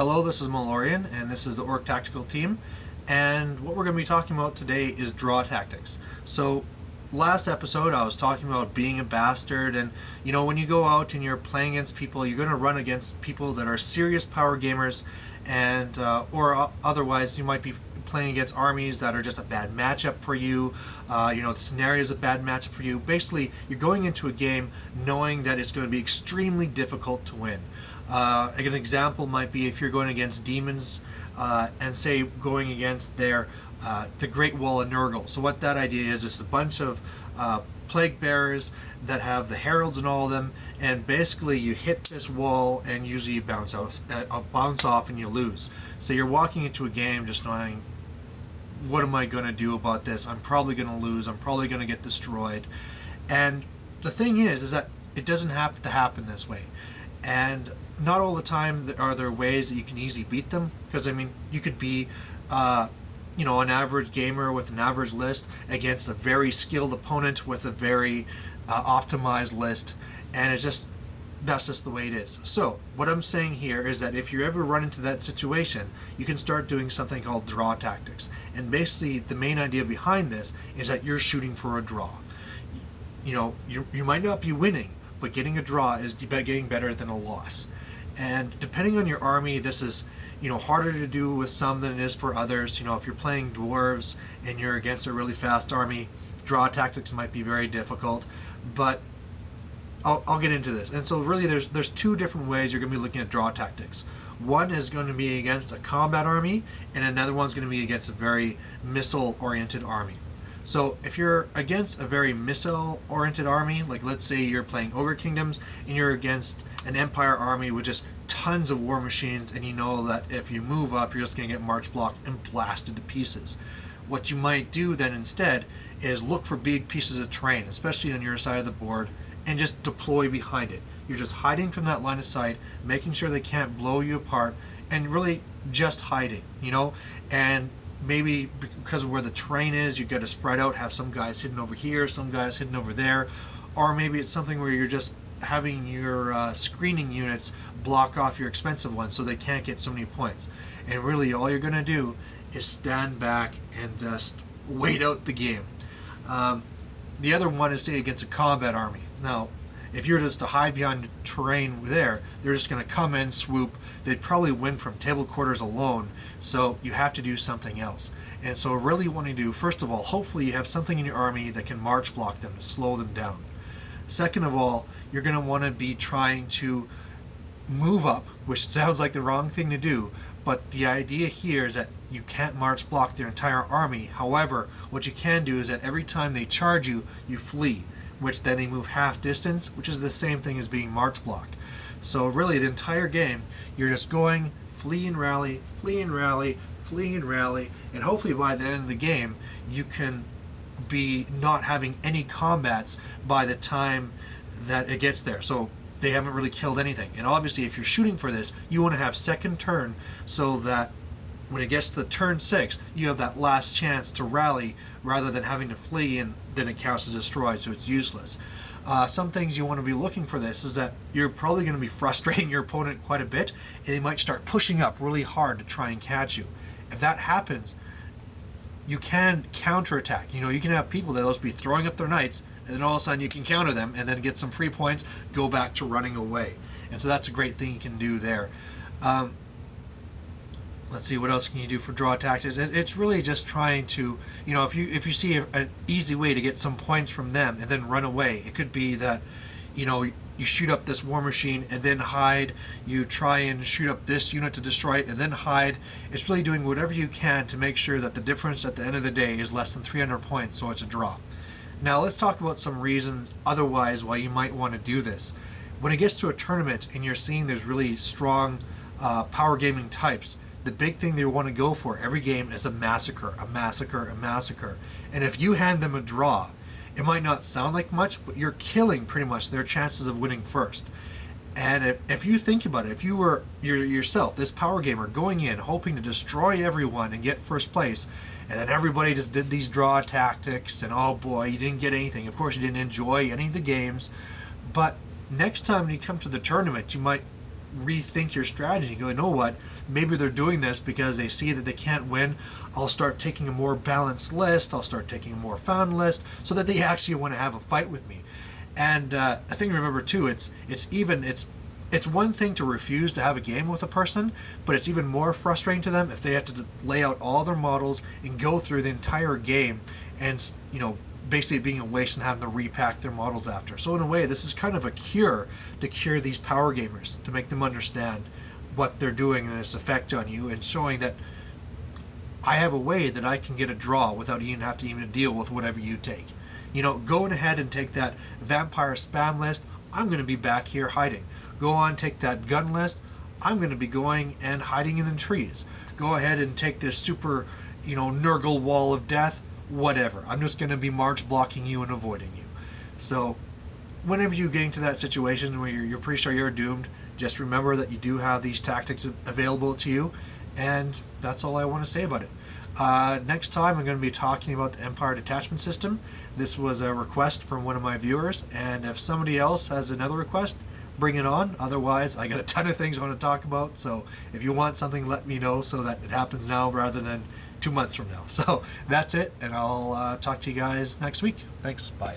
Hello, this is Malorian, and this is the Orc Tactical Team. And what we're going to be talking about today is draw tactics. So, last episode I was talking about being a bastard, and when you go out and you're playing against people, you're going to run against people that are serious power gamers, and or otherwise you might be playing against armies that are just a bad matchup for you. The scenario is a bad matchup for you. Basically, you're going into a game knowing that it's going to be extremely difficult to win. An example might be if you're going against demons and say going against the Great Wall of Nurgle. So what that idea is a bunch of plague bearers that have the heralds and all of them, and basically you hit this wall and usually you bounce off and you lose. So you're walking into a game just knowing, what am I going to do about this? I'm probably going to lose. I'm probably going to get destroyed. And the thing is that it doesn't have to happen this way. And not all the time are there ways that you can easily beat them. Because, you could be, an average gamer with an average list against a very skilled opponent with a very optimized list. And that's just the way it is. So, what I'm saying here is that if you ever run into that situation, you can start doing something called draw tactics. And basically, the main idea behind this is that you're shooting for a draw. You might not be winning, but getting a draw is getting better than a loss. And depending on your army, this is harder to do with some than it is for others. If you're playing dwarves and you're against a really fast army, draw tactics might be very difficult. But I'll get into this. And so really there's two different ways you're going to be looking at draw tactics. One is going to be against a combat army, and another one's going to be against a very missile-oriented army. So if you're against a very missile-oriented army, like let's say you're playing Ogre Kingdoms and you're against an Empire army with just tons of war machines, and you know that if you move up, you're just going to get march blocked and blasted to pieces. What you might do then instead is look for big pieces of terrain, especially on your side of the board, and just deploy behind it. You're just hiding from that line of sight, making sure they can't blow you apart, and really just hiding, and maybe because of where the terrain is, you've got to spread out, have some guys hidden over here, some guys hidden over there, or maybe it's something where you're just having your screening units block off your expensive ones so they can't get so many points. And really all you're going to do is stand back and just wait out the game. The other one is, say, against a combat army. Now, if you're just to hide behind terrain there, they're just going to come in, swoop. They'd probably win from table quarters alone, so you have to do something else. And so really what you do, first of all, hopefully you have something in your army that can march block them to slow them down. Second of all, you're going to want to be trying to move up, which sounds like the wrong thing to do, but the idea here is that you can't march block their entire army. However, what you can do is that every time they charge you, you flee, which then they move half distance, which is the same thing as being march blocked. So really the entire game, you're just going, flee and rally, flee and rally, flee and rally, and hopefully by the end of the game, you can be not having any combats by the time that it gets there. So they haven't really killed anything. And obviously if you're shooting for this, you want to have second turn so that when it gets to turn 6, you have that last chance to rally rather than having to flee and then it counts as destroyed, so it's useless. Some things you want to be looking for this is that you're probably going to be frustrating your opponent quite a bit, and they might start pushing up really hard to try and catch you. If that happens, you can counterattack. You can have people that'll just be throwing up their knights, and then all of a sudden you can counter them and then get some free points, go back to running away. And so that's a great thing you can do there. Let's see, what else can you do for draw tactics? It's really just trying to, if you see an easy way to get some points from them and then run away. It could be that, you shoot up this war machine and then hide. You try and shoot up this unit to destroy it and then hide. It's really doing whatever you can to make sure that the difference at the end of the day is less than 300 points, so it's a draw. Now let's talk about some reasons otherwise why you might want to do this. When it gets to a tournament and you're seeing there's really strong power gaming types, the big thing they want to go for every game is a massacre, a massacre, a massacre. And if you hand them a draw, it might not sound like much, but you're killing pretty much their chances of winning first. And if you think about it, if you were yourself, this power gamer, going in, hoping to destroy everyone and get first place, and then everybody just did these draw tactics, and oh boy, you didn't get anything. Of course, you didn't enjoy any of the games, but next time when you come to the tournament, you might rethink your strategy. You know what? Maybe they're doing this because they see that they can't win. I'll start taking a more balanced list. I'll start taking a more fun list so that they actually want to have a fight with me. And I think remember too, it's one thing to refuse to have a game with a person, but it's even more frustrating to them if they have to lay out all their models and go through the entire game and, basically being a waste and having to repack their models after. So in a way, this is kind of a cure to cure these power gamers, to make them understand what they're doing and its effect on you, and showing that I have a way that I can get a draw without even have to even deal with whatever you take. Going ahead and take that vampire spam list, I'm going to be back here hiding. Go on, take that gun list, I'm going to be going and hiding in the trees. Go ahead and take this super, Nurgle wall of death, whatever. I'm just going to be march blocking you and avoiding you. So whenever you get into that situation where you're pretty sure you're doomed, just remember that you do have these tactics available to you, and that's all I want to say about it. Next time I'm going to be talking about the Empire Detachment System. This was a request from one of my viewers, and if somebody else has another request, bring it on. Otherwise, I got a ton of things I want to talk about, so if you want something, let me know so that it happens now rather than 2 months from now. So that's it, and I'll talk to you guys next week. Thanks. Bye.